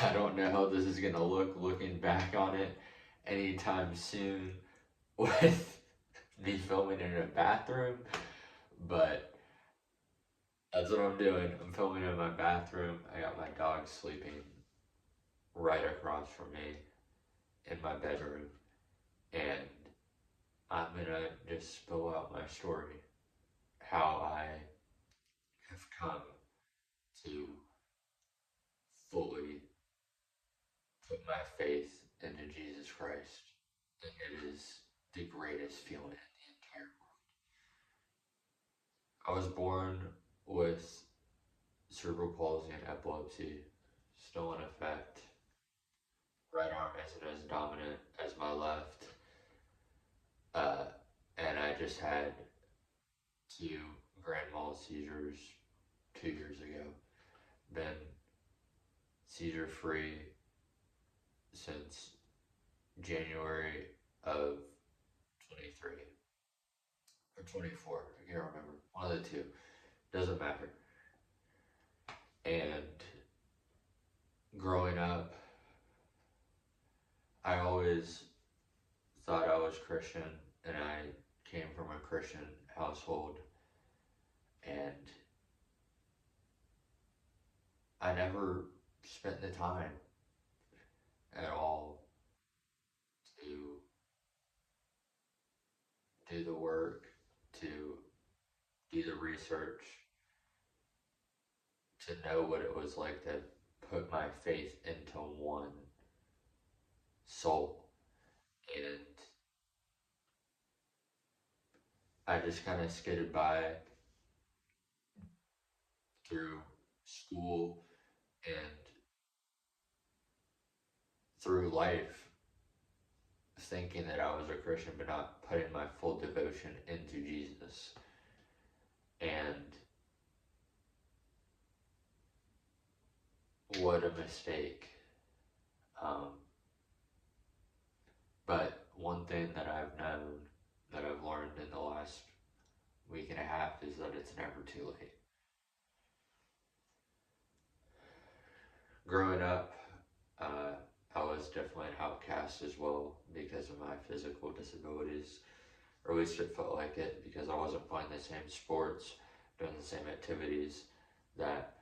I don't know how this is gonna look looking back on it anytime soon with me filming in a bathroom, but that's what I'm doing. I'm filming in my bathroom. I got my dog sleeping right across from me in my bedroom, and I'm gonna just spill out my story, how I have come to fully put my faith into Jesus Christ, and it is the greatest feeling in the entire world. I was born with cerebral palsy and epilepsy still in effect. Right arm isn't as dominant as my left, uh, and I just had two grand mal seizures 2 years ago. Been seizure free since January of 23 or 24. I can't remember. One of the two. Doesn't matter. And growing up, I always thought I was Christian, and I came from a Christian household, and I never spent the time at all to do the work, to do the research, to know what it was like to put my faith into one soul. And I just kind of skidded by through school and through life thinking that I was a Christian, but not putting my full devotion into Jesus. And what a mistake. But one thing that I've known, that I've learned in the last week and a half, is that it's never too late. Growing up, I was definitely an outcast as well because of my physical disabilities, or at least it felt like it, because I wasn't playing the same sports, doing the same activities that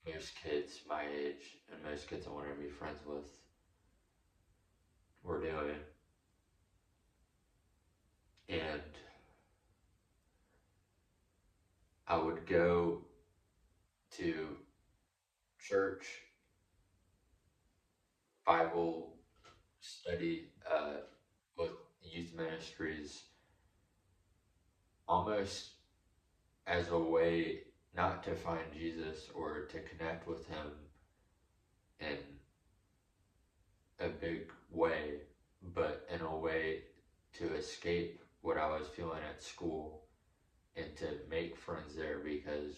most kids my age and most kids I wanted to be friends with were doing. And I would go to church, Bible study, with youth ministries, almost as a way not to find Jesus or to connect with him in a big way, but in a way to escape what I was feeling at school and to make friends there, because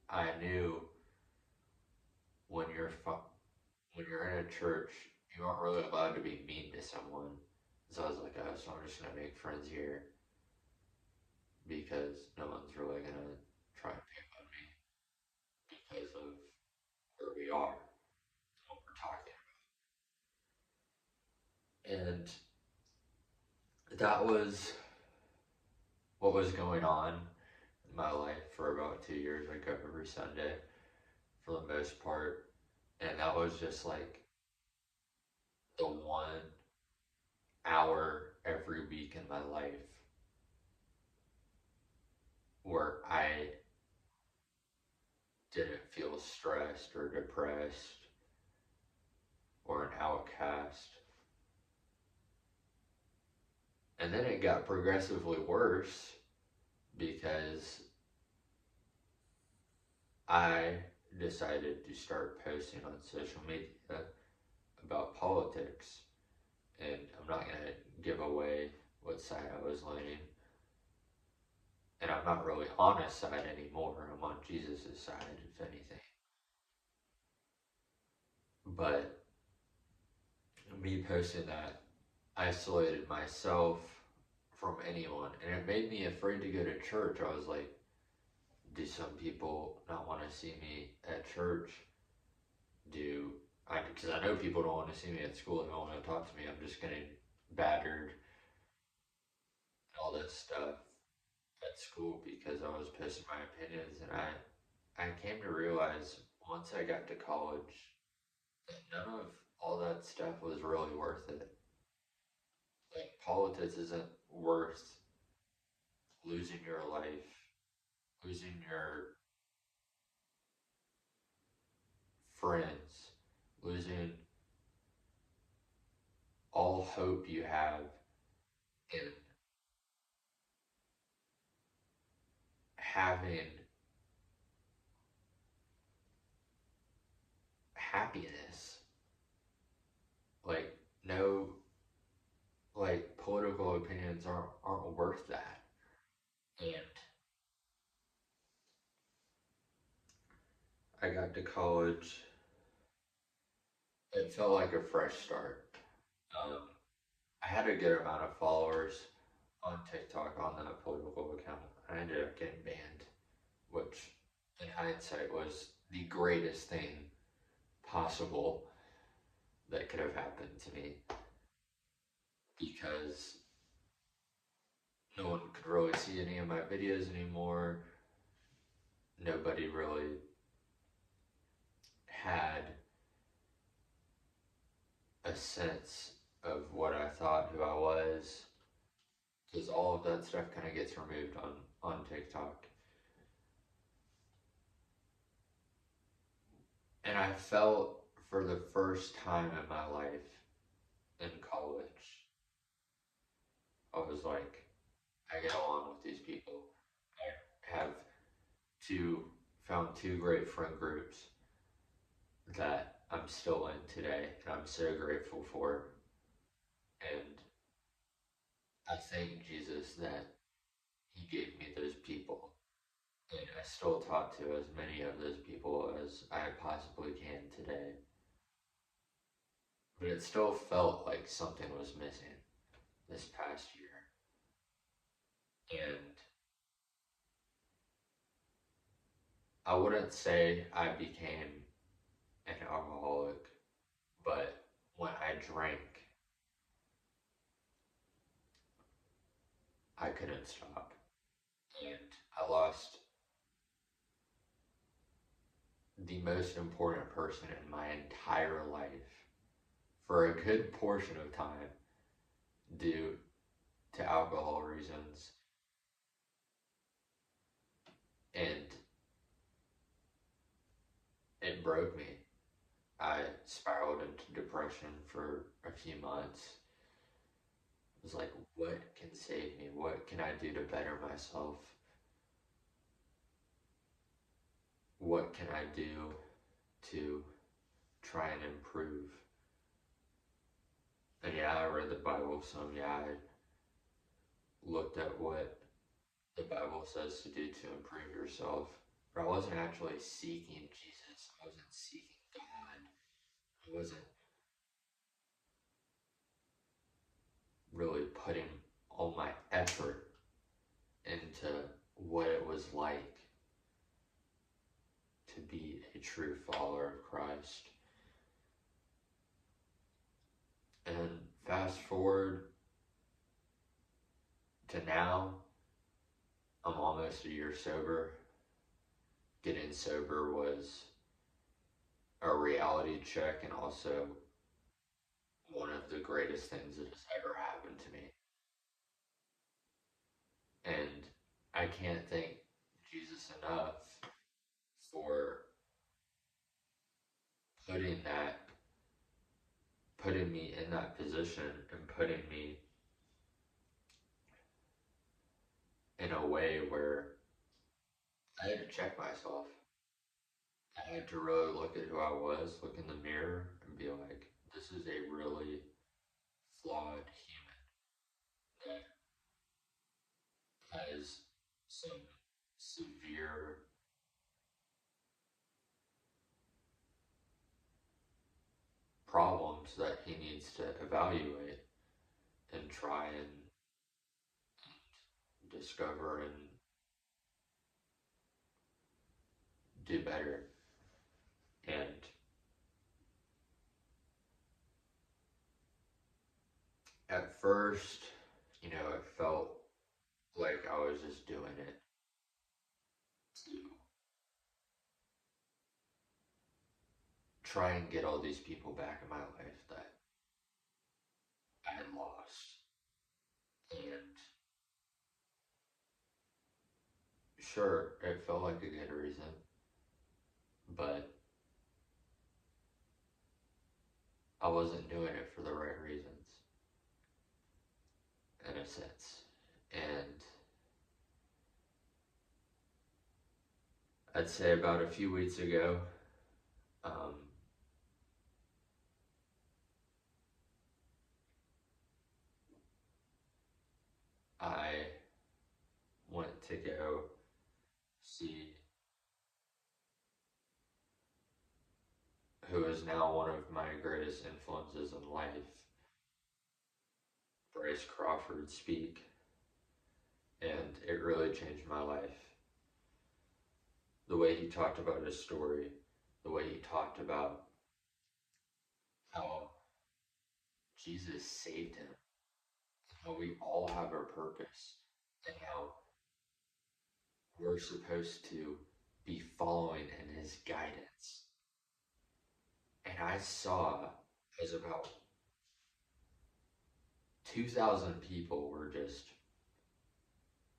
I knew when you're in a church, you aren't really allowed to be mean to someone. So I was like, oh, so I'm just gonna make friends here because no one's really gonna try and pick on me because of where we are, what we're talking about. And that was what was going on in my life for about 2 years. I go every Sunday for the most part. And that was just like the 1 hour every week in my life where I didn't feel stressed or depressed or an outcast. And then it got progressively worse because I decided to start posting on social media about politics. And I'm not going to give away what side I was leaning. And I'm not really on his side anymore. I'm on Jesus' side, if anything. But me posting that isolated myself from anyone. And it made me afraid to go to church. I was like, do some people not want to see me at church? Do I because I know people don't want to see me at school, they don't want to talk to me. I'm just getting battered and all this stuff at school because I was posting my opinions, and I came to realize once I got to college that none of all that stuff was really worth it. Like politics isn't worth losing your life, losing your friends, losing all hope you have in having happiness. Like no, like political opinions aren't worth that. And I got to college, it felt like a fresh start. Um, I had a good amount of followers on TikTok on that political account. I ended up getting banned, which in hindsight was the greatest thing possible that could have happened to me because no one could really see any of my videos anymore. Nobody really had a sense of what I thought, who I was, because all of that stuff kind of gets removed on TikTok. And I felt for the first time in my life in college, I was like, I get along with these people. I have found two great friend groups that I'm still in today, and I'm so grateful for. And I thank Jesus that He gave me those people. And I still talk to as many of those people as I possibly can today. But it still felt like something was missing this past year. And I wouldn't say I became an alcoholic, but when I drank, I couldn't stop. And I lost the most important person in my entire life for a good portion of time due to alcohol reasons. And it broke me. I spiraled into depression for a few months. I was like, what can save me? What can I do to better myself? What can I do to try and improve? And yeah, I read the Bible some. Yeah, I looked at what the Bible says to do to improve yourself. But I wasn't actually seeking Jesus. I wasn't seeking God. I wasn't really putting all my effort into what it was like to be a true follower of Christ. And fast forward to now, I'm almost a year sober. Getting sober was a reality check and also one of the greatest things that has ever happened to me. And I can't thank Jesus enough for putting me in that position and putting me in a way where I had to check myself. I had to really look at who I was, look in the mirror, and be like, this is a really flawed human that has some severe problems that he needs to evaluate and try and discover and do better. And At first, it felt like I was just doing it to try and get all these people back in my life that I had lost. And sure, it felt like a good reason, but I wasn't doing it for the right reasons, in a sense. And I'd say about a few weeks ago, um, I went to go see who is now one of my greatest influences in life, Bryce Crawford, speak. And it really changed my life. The way he talked about his story, the way he talked about how Jesus saved him, how we all have our purpose, and how we're supposed to be following in his guidance. And I saw as about 2,000 people were just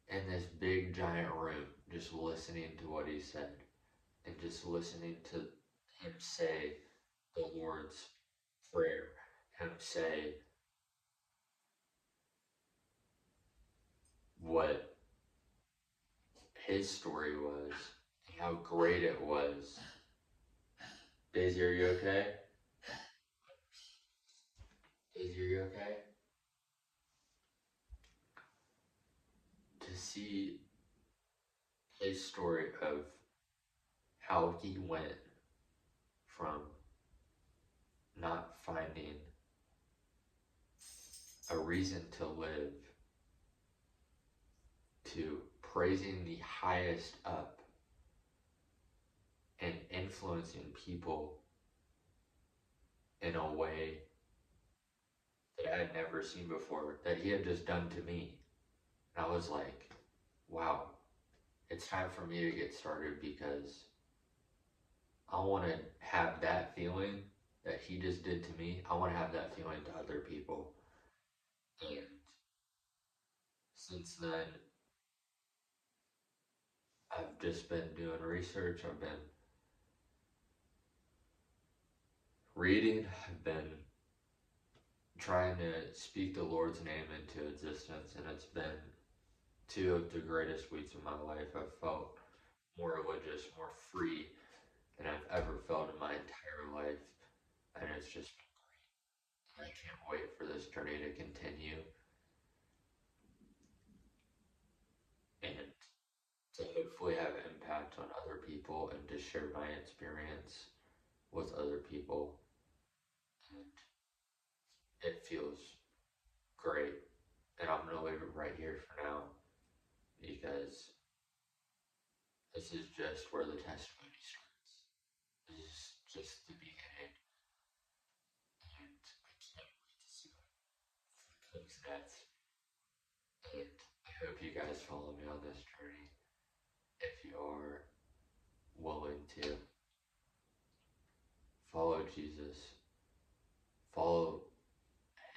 in this big giant room, just listening to what he said and just listening to him say the Lord's Prayer, him say what his story was, and how great it was. Daisy, are you okay? Daisy, are you okay? To see his story of how he went from not finding a reason to live to praising the highest up and influencing people in a way that I had never seen before, that he had just done to me. And I was like, wow, it's time for me to get started because I want to have that feeling that he just did to me. I want to have that feeling to other people. And since then, I've just been doing research. I've been reading. I've been trying to speak the Lord's name into existence. And it's been two of the greatest weeks of my life. I've felt more religious, more free than I've ever felt in my entire life. And it's just been great. I can't wait for this journey to continue and to hopefully have impact on other people and to share my experience with other people. And it feels great. And I'm going to leave it right here for now because this is just where the testimony starts. This is just the beginning. And I can't wait to see what comes next. And I hope you guys follow me on this journey if you are willing to follow Jesus, follow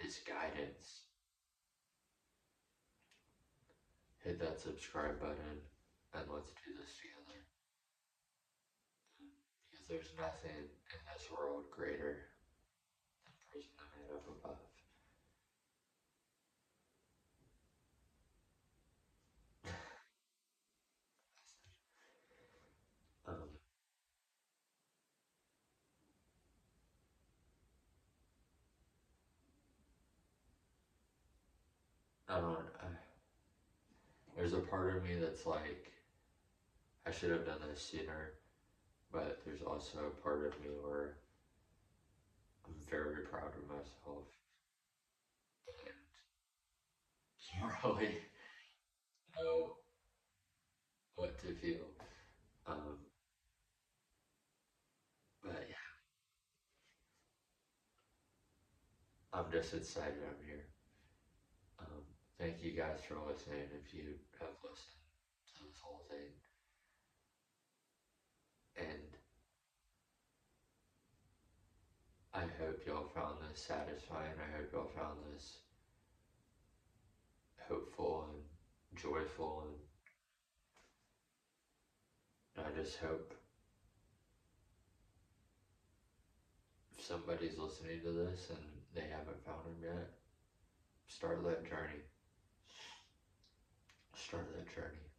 his guidance, hit that subscribe button, and let's do this together. Because there's nothing in this world greater than praising the man up above. um, I don't. There's a part of me that's like, I should have done this sooner, but there's also a part of me where I'm very proud of myself and can't really know what to feel. Um, but yeah, I'm just excited I'm here. thank you guys for listening if you have listened to this whole thing. And I hope y'all found this satisfying. I hope y'all found this hopeful and joyful. And I just hope if somebody's listening to this and they haven't found him yet, start that journey. Start that journey.